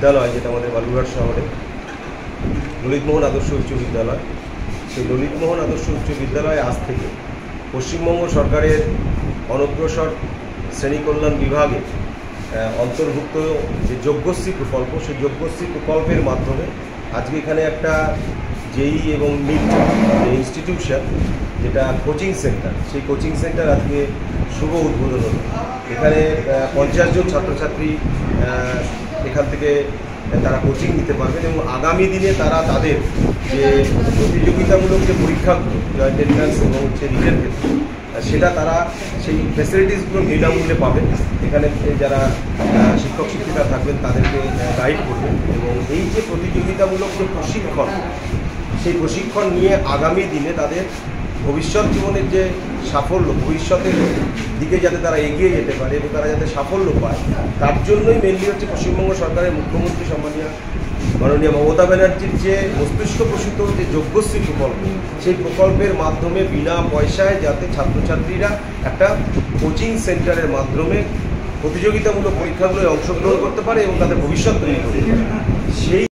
বিদ্যালয়, যেটা আমাদের বালুরঘাট শহরে ললিতমোহন আদর্শ উচ্চ বিদ্যালয়, সেই ললিতমোহন আদর্শ উচ্চ বিদ্যালয়ে আজ থেকে পশ্চিমবঙ্গ সরকারের অনগ্রসর শ্রেণী কল্যাণ বিভাগে অন্তর্ভুক্ত যে যজ্ঞশ্রী প্রকল্প, সেই যজ্ঞশ্রী প্রকল্পের মাধ্যমে আজকে এখানে একটা জেই এবং নিট যে ইনস্টিটিউশন, যেটা কোচিং সেন্টার, সেই কোচিং সেন্টার আজকে শুভ উদ্বোধন হলো। এখানে 50 জন ছাত্রছাত্রী এখান থেকে তারা কোচিং নিতে পারবেন এবং আগামী দিনে তারা তাদের যে প্রতিযোগিতামূলক যে পরীক্ষাগুলো, জয়েন্ট এন্ট্রান্স এবং হচ্ছে রিটেন ক্ষেত্রে, সেটা তারা সেই ফ্যাসিলিটিসগুলো বিনামূল্যে পাবেন। এখানে যারা শিক্ষক শিক্ষিকা থাকবেন তাদেরকে গাইড করবেন এবং এই যে প্রতিযোগিতামূলক যে প্রশিক্ষণ, সেই প্রশিক্ষণ নিয়ে আগামী দিনে তাদের ভবিষ্যৎ জীবনের যে সাফল্য, ভবিষ্যতের দিকে যাতে তারা এগিয়ে যেতে পারে এবং তারা যাতে সাফল্য পায়, তার জন্যই মেনলি হচ্ছে পশ্চিমবঙ্গ সরকারের মুখ্যমন্ত্রী সম্মানীয় মাননীয় মমতা ব্যানার্জির যে মস্তিষ্ক প্রসূত যে যজ্ঞশ্রী প্রকল্প, সেই প্রকল্পের মাধ্যমে বিনা পয়সায় যাতে ছাত্রছাত্রীরা একটা কোচিং সেন্টারের মাধ্যমে প্রতিযোগিতামূলক পরীক্ষাগুলোয় অংশগ্রহণ করতে পারে এবং তাদের ভবিষ্যৎ তৈরি করতে পারে, সেই